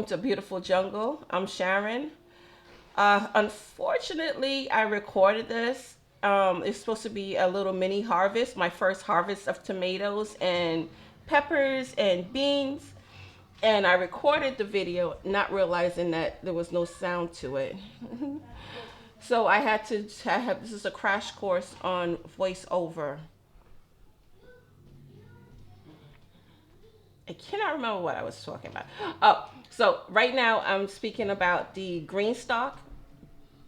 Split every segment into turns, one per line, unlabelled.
to Beautiful Jungle. I'm Sharon. Unfortunately, I recorded this. It's supposed to be a little mini harvest, my first harvest of tomatoes and peppers and beans. And I recorded the video, not realizing that there was no sound to it. So I have, this is a crash course on voiceover. I cannot remember what I was talking about. Oh, so right now I'm speaking about the green stalk.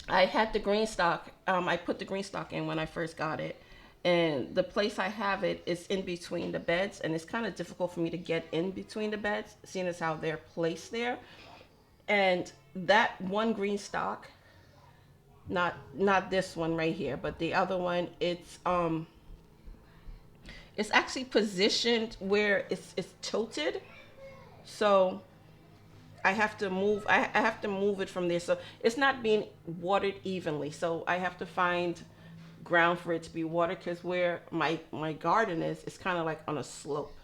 I had the green stock. I put the green stock in when I first got it, and the place I have it is in between the beds, and it's kind of difficult for me to get in between the beds, seeing as how they're placed there. And that one green stock, not this one right here, but the other one, it's actually positioned where it's tilted, so I have to move it from there. So it's not being watered evenly. So I have to find ground for it to be watered because where my garden is, it's kind of like on a slope.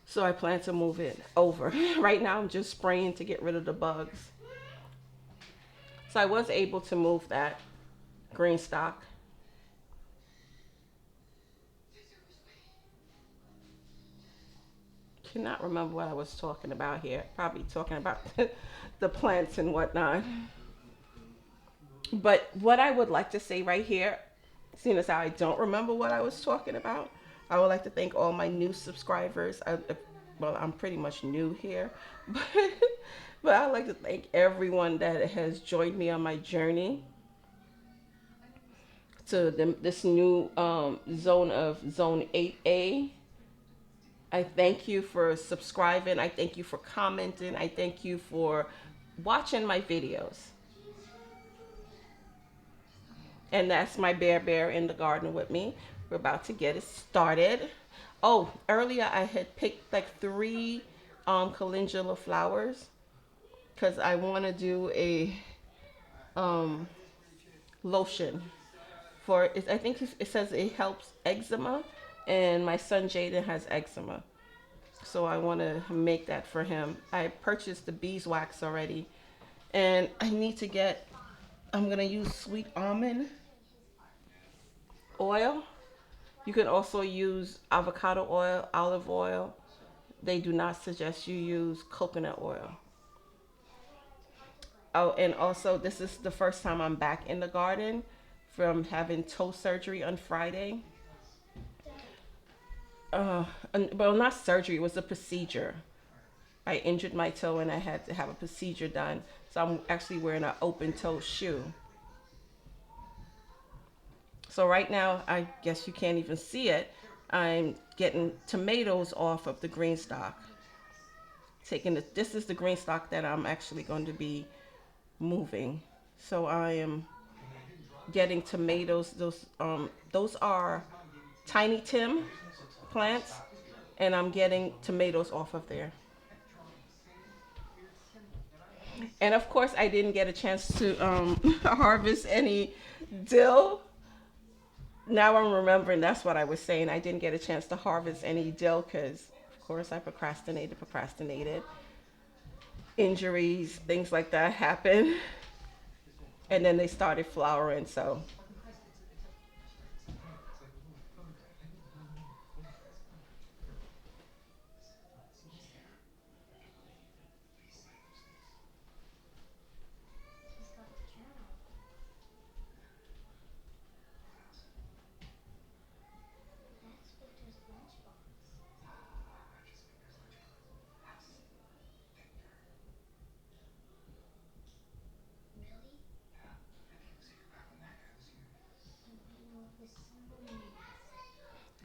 So I plan to move it over. Right now I'm just spraying to get rid of the bugs. So I was able to move that green stock. Cannot remember what I was talking about here. Probably talking about the plants and whatnot. But what I would like to say right here, seeing as how I don't remember what I was talking about, I would like to thank all my new subscribers. Well, I'm pretty much new here, but I'd like to thank everyone that has joined me on my journey to this new zone of Zone 8A. I thank you for subscribing. I thank you for commenting. I thank you for watching my videos. And that's my bear in the garden with me. We're about to get it started. Oh, earlier I had picked like three calendula flowers because I want to do a um, lotion for it. I think it says it helps eczema, and my son Jaden has eczema, so I want to make that for him. I purchased the beeswax already, and I need to get. I'm gonna use sweet almond oil. You can also use avocado oil, olive oil. They do not suggest you use coconut oil. Oh, and also, this is the first time I'm back in the garden from having toe surgery on Friday. Well, not surgery, it was a procedure. I injured my toe and I had to have a procedure done. So I'm actually wearing an open toe shoe. So right now, I guess you can't even see it. I'm getting tomatoes off of the green stalk. This is the green stalk that I'm actually going to be moving. So I am getting tomatoes. Those are Tiny Tim plants, and I'm getting tomatoes off of there. And of course, I didn't get a chance to harvest any dill. Now I'm remembering that's what I was saying. I didn't get a chance to harvest any dill because, of course, I procrastinated. Injuries, things like that happen. And then they started flowering. So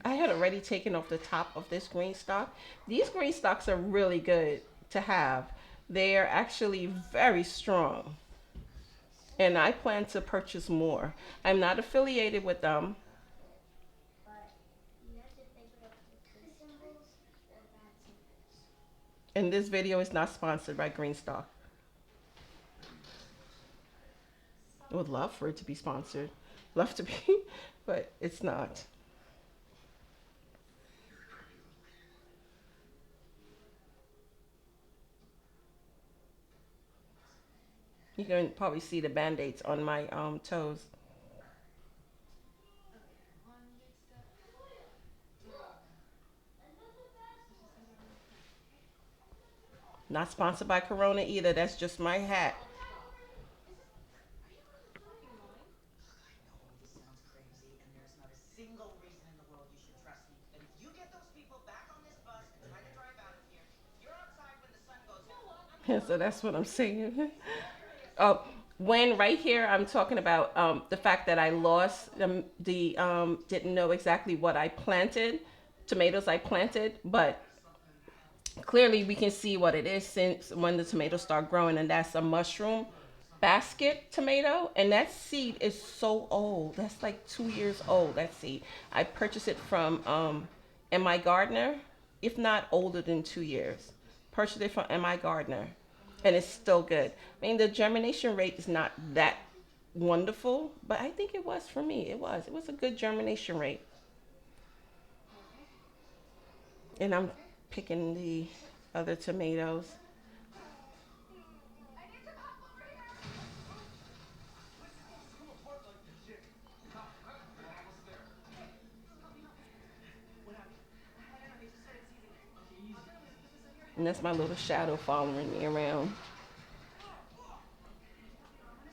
I had already taken off the top of this green stock. These green stocks are really good to have. They are actually very strong. And I plan to purchase more. I'm not affiliated with them. And this video is not sponsored by Greenstock. I would love for it to be sponsored. Love to be, but it's not. You can probably see the band-aids on my toes. Not sponsored by Corona either. That's just my hat. So that's what I'm saying. Oh, when right here I'm talking about the fact that I lost didn't know exactly what I planted, tomatoes I planted, but clearly we can see what it is since when the tomatoes start growing, and that's a mushroom basket tomato, and that seed is so old. That's like 2 years old. That seed I purchased it from mi gardener, if not older than 2 years. Purchased it from mi gardener, and it's still good. I mean, the germination rate is not that wonderful, but I think it was for me. It was a good germination rate. And I'm picking the other tomatoes. And that's my little shadow following me around,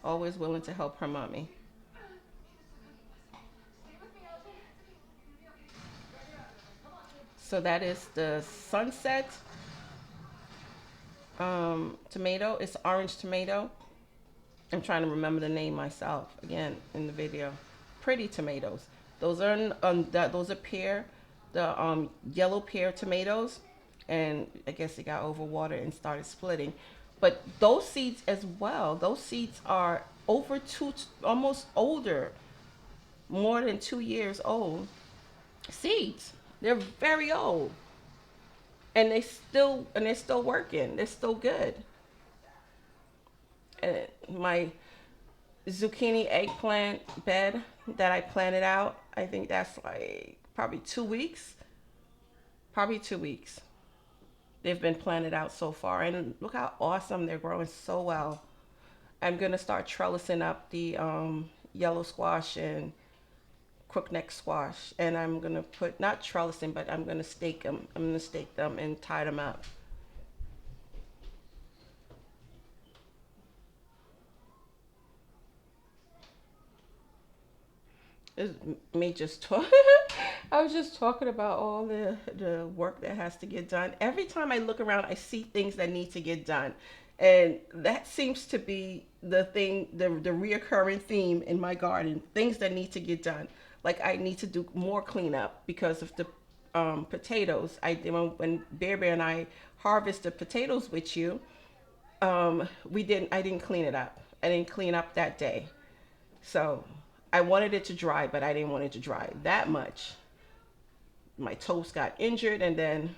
always willing to help her mommy. So that is the sunset tomato. It's orange tomato. I'm trying to remember the name myself again in the video. Pretty tomatoes. Those are pear, the yellow pear tomatoes, and I guess it got overwatered and started splitting. But those seeds as well. Those seeds are over almost older, more than 2 years old. Seeds. They're very old, and they're still working. They're still good. And my zucchini eggplant bed that I planted out, I think that's like probably 2 weeks. Probably 2 weeks. They've been planted out so far, and look how awesome they're growing so well. I'm gonna start trellising up the yellow squash and crookneck squash, and I'm gonna put not trellising, but I'm gonna stake them. I'm gonna stake them and tie them up. It's me just talk. I was just talking about all the work that has to get done. Every time I look around, I see things that need to get done, and that seems to be the reoccurring theme in my garden. Things that need to get done. Like I need to do more cleanup because of the potatoes. When Bear Bear and I harvest the potatoes with you, we didn't. I didn't clean it up. I didn't clean up that day. So I wanted it to dry, but I didn't want it to dry that much. My toast got injured, and then,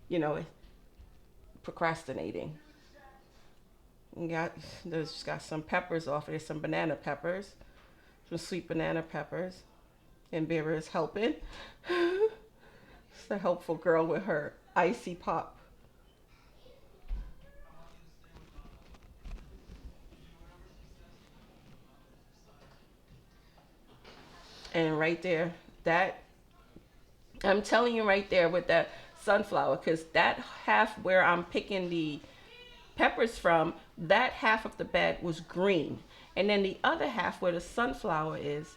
you know, procrastinating. And got some peppers off. There's some banana peppers, some sweet banana peppers, and Vera is helping. It's a helpful girl with her icy pop. And right there, that I'm telling you right there with that sunflower, because that half where I'm picking the peppers from, that half of the bed was green. And then the other half where the sunflower is,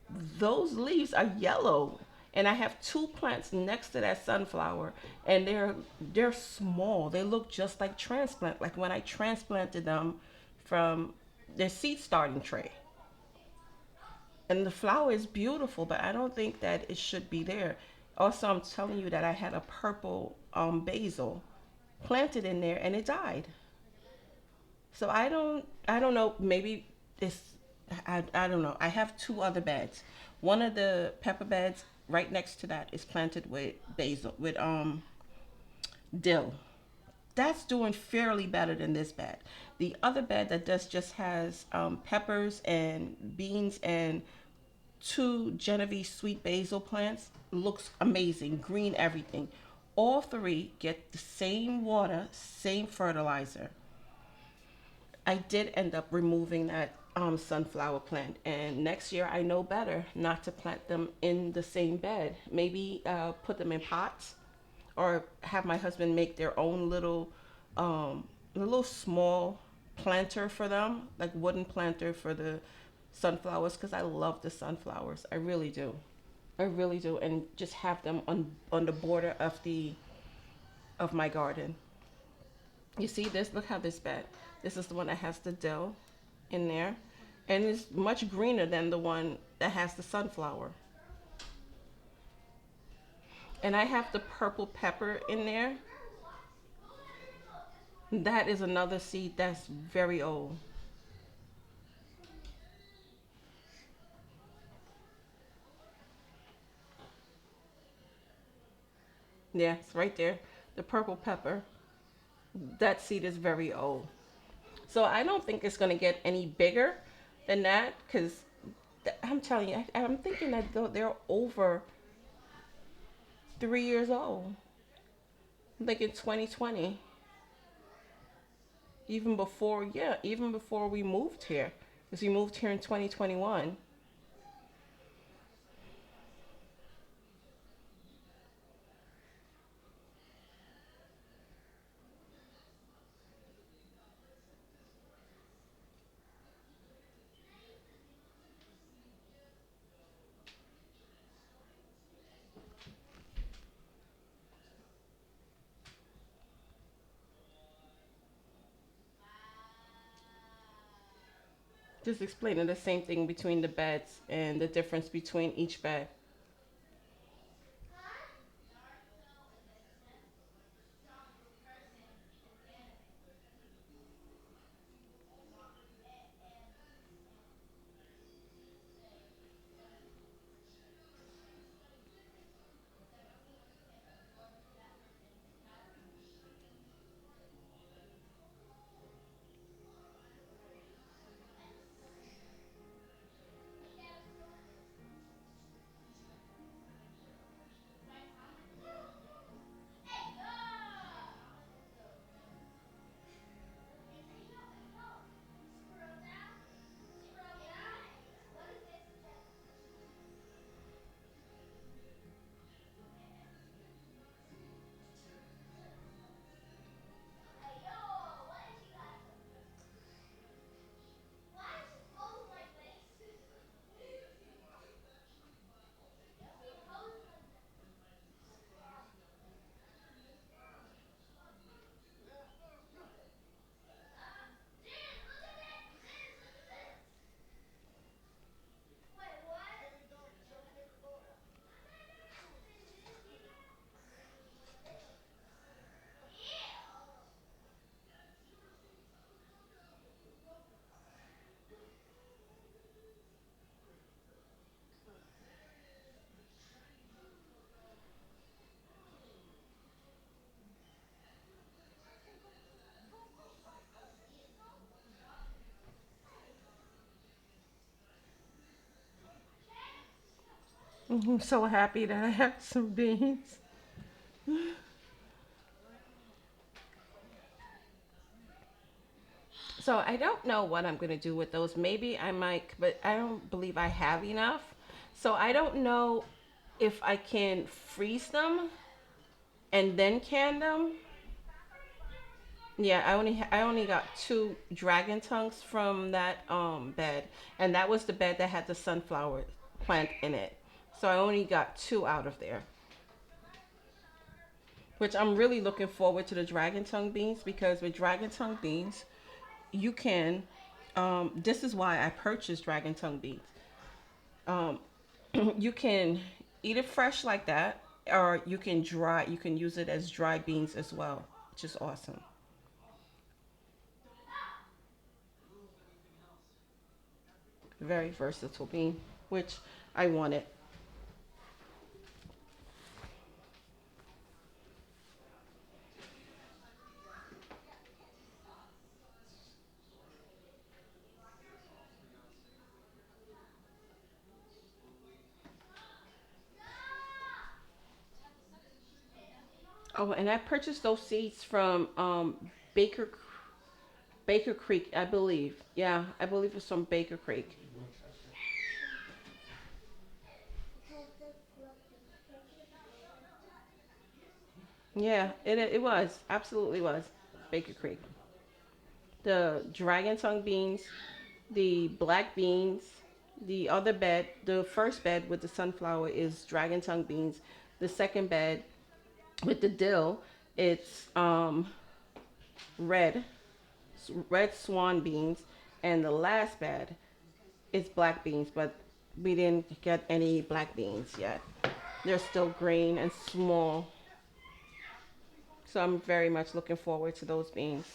those leaves are yellow. And I have two plants next to that sunflower, and they're small. They look just like transplant, like when I transplanted them from their seed starting tray. And the flower is beautiful, but I don't think that it should be there. Also, I'm telling you that I had a purple basil planted in there, and it died. So I don't know. Maybe this. I don't know. I have two other beds. One of the pepper beds right next to that is planted with basil with dill. That's doing fairly better than this bed. The other bed that does just has peppers and beans and two Genovese sweet basil plants looks amazing, green everything. All three get the same water, same fertilizer. I did end up removing that sunflower plant, and next year I know better not to plant them in the same bed. Maybe put them in pots, or have my husband make their own little small planter for them, like wooden planter for the sunflowers, because I love the sunflowers. I really do. I really do, and just have them on the border of my garden. You see this? Look how this bed. This is the one that has the dill in there, and it's much greener than the one that has the sunflower. And I have the purple pepper in there. That is another seed that's very old. Yeah, it's right there. The purple pepper. That seed is very old. So I don't think it's going to get any bigger than that, because I'm telling you, I'm thinking that they're over 3 years old. Like in 2020, even before, yeah, even before we moved here, because we moved here in 2021. Just explaining the same thing between the beds and the difference between each bed. I'm so happy that I have some beans. So I don't know what I'm gonna do with those. Maybe I might, but I don't believe I have enough. So I don't know if I can freeze them and then can them. Yeah, I only got two dragon tongues from that bed, and that was the bed that had the sunflower plant in it. So I only got two out of there, which I'm really looking forward to the dragon tongue beans, because with dragon tongue beans you can. This is why I purchased dragon tongue beans. Um, you can eat it fresh like that, or you can dry. You can use it as dry beans as well, which is awesome. Very versatile bean, which I wanted. Oh, and I purchased those seeds from Baker. Baker Creek, I believe. Yeah, I believe it's from Baker Creek. Yeah, it was absolutely was Baker Creek. The dragon tongue beans, the black beans, the other bed, the first bed with the sunflower is dragon tongue beans. The second bed with the dill, it's red red swan beans, and the last bed is black beans, but we didn't get any black beans yet. They're still green and small, so I'm very much looking forward to those beans.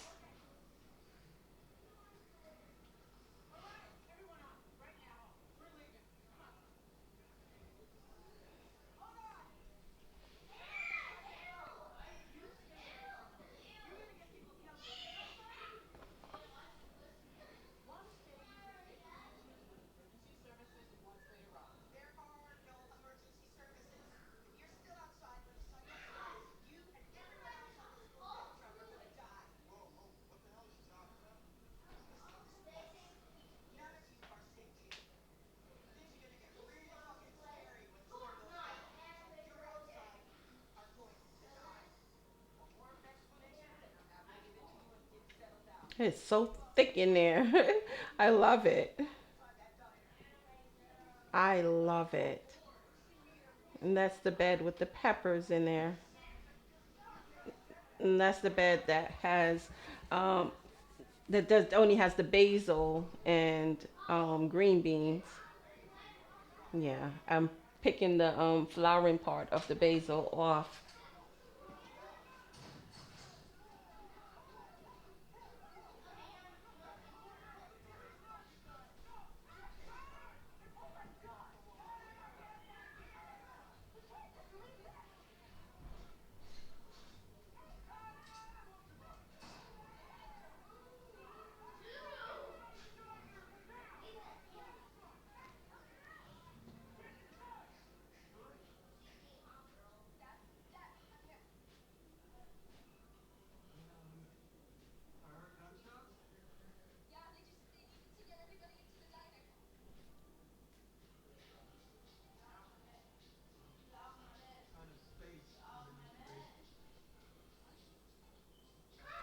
It's so thick in there. I love it. I love it. And that's the bed with the peppers in there. And that's the bed that has um, that does only has the basil and green beans. Yeah, I'm picking the flowering part of the basil off.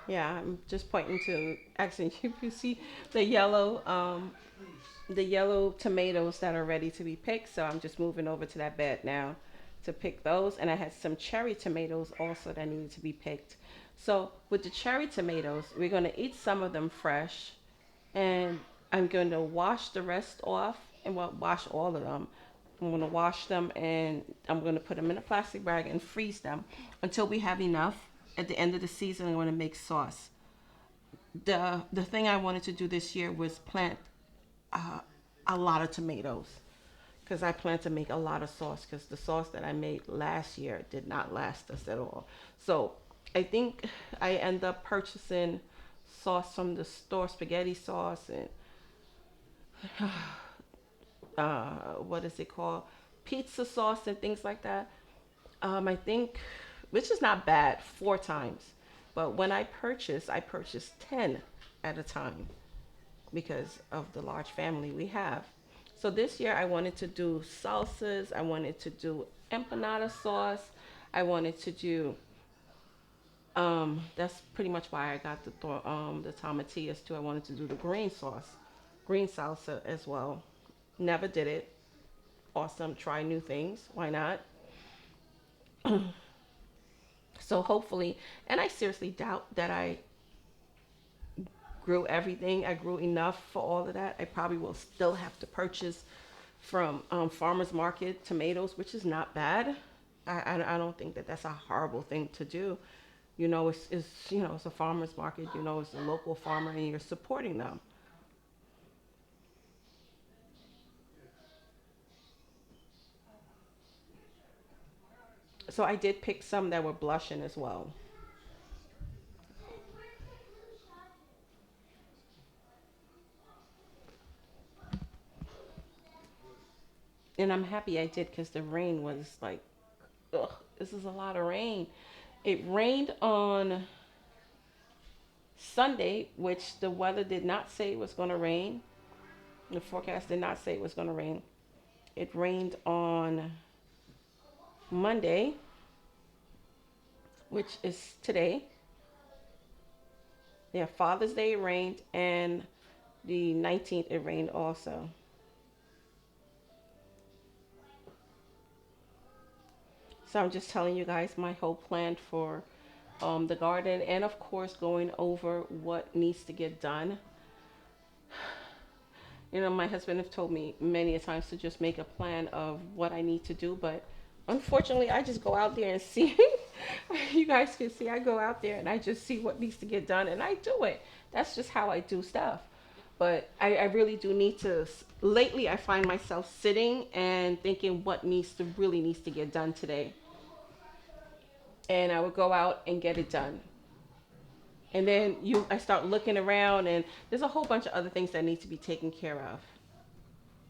Yeah, I'm just pointing to actually if you see the yellow tomatoes that are ready to be picked, so I'm just moving over to that bed now to pick those, and I had some cherry tomatoes also that needed to be picked. So with the cherry tomatoes, we're going to eat some of them fresh, and I'm going to wash the rest off, and well, wash all of them. I'm going to wash them, and I'm going to put them in a plastic bag and freeze them until we have enough. At the end of the season, I'm going to make sauce. The thing I wanted to do this year was plant uh, a lot of tomatoes because I plan to make a lot of sauce because the sauce that I made last year did not last us at all. So I think I end up purchasing sauce from the store, spaghetti sauce and what is it called, pizza sauce and things like that. I think, which is not bad, 4 times. But when I purchased 10 at a time because of the large family we have. So this year I wanted to do salsas, I wanted to do empanada sauce, I wanted to do that's pretty much why I got the tomatillas too. I wanted to do the green sauce, green salsa as well. Never did it. Awesome, try new things. Why not? So hopefully, and I seriously doubt that I grew everything. I grew enough for all of that. I probably will still have to purchase from farmers market tomatoes, which is not bad. I don't think that that's a horrible thing to do. It's a farmers market. It's a local farmer, and you're supporting them. So I did pick some that were blushing as well, and I'm happy I did because the rain was like, ugh, this is a lot of rain. It rained on Sunday, which the weather did not say it was going to rain. The forecast did not say it was going to rain. It rained on Monday, which is today. Yeah, Father's Day it rained, and the 19th it rained also. So I'm just telling you guys my whole plan for the garden, and of course going over what needs to get done. You know, my husband have told me many a times to just make a plan of what I need to do, but unfortunately, I just go out there and see. You guys can see I go out there and I just see what needs to get done, and I do it. That's just how I do stuff. But I really do need to. Lately, I find myself sitting and thinking what needs to get done today, and I would go out and get it done. And then I start looking around, and there's a whole bunch of other things that need to be taken care of.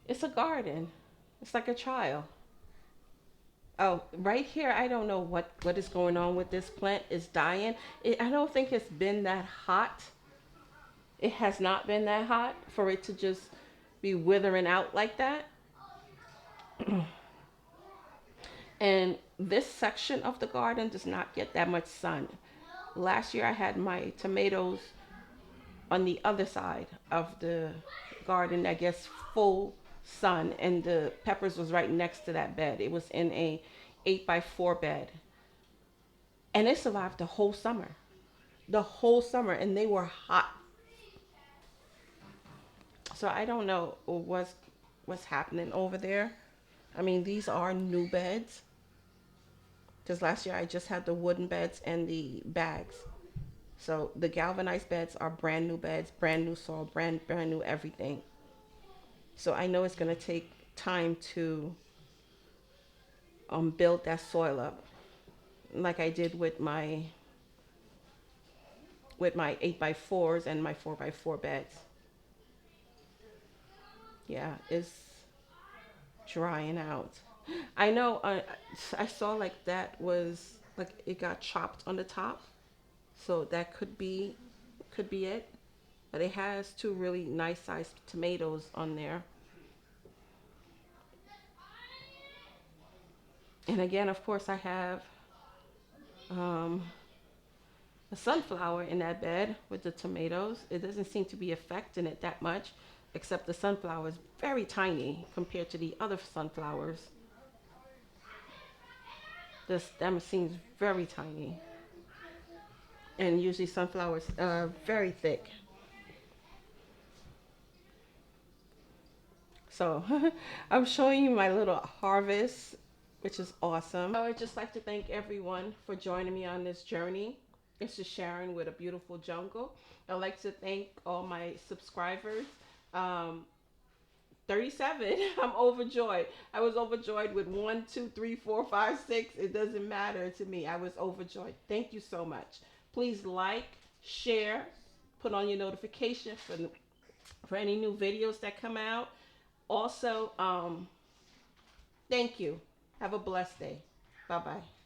It's a garden. It's like a child. Oh, right here, I don't know what is going on with this plant. It's dying. I don't think it's been that hot. It has not been that hot for it to just be withering out like that. And this section of the garden does not get that much sun. Last year, I had my tomatoes on the other side of the garden that gets full sun, and the peppers was right next to that bed. It was in a 8x4 bed, and it survived the whole summer, and they were hot. So I don't know what's happening over there. I mean, these are new beds, because last year I just had the wooden beds and the bags. So the galvanized beds are brand new beds, brand new soil, brand new everything. So I know it's gonna take time to build that soil up, like I did with my 8x4s and my 4x4 beds. Yeah, it's drying out. I know. I saw like that was like it got chopped on the top, so that could be it. But it has two really nice sized tomatoes on there. And again, of course, I have um, a sunflower in that bed with the tomatoes. It doesn't seem to be affecting it that much, except the sunflower is very tiny compared to the other sunflowers. The stem seems very tiny, and usually sunflowers are very thick. So I'm showing you my little harvest, which is awesome. I would just like to thank everyone for joining me on this journey. This is Sharon with a beautiful jungle. I'd like to thank all my subscribers. Um, 37. I'm overjoyed. I was overjoyed with one, two, three, four, five, six. It doesn't matter to me. I was overjoyed. Thank you so much. Please like, share, put on your notification for any new videos that come out. Also, thank you. Have a blessed day. Bye bye.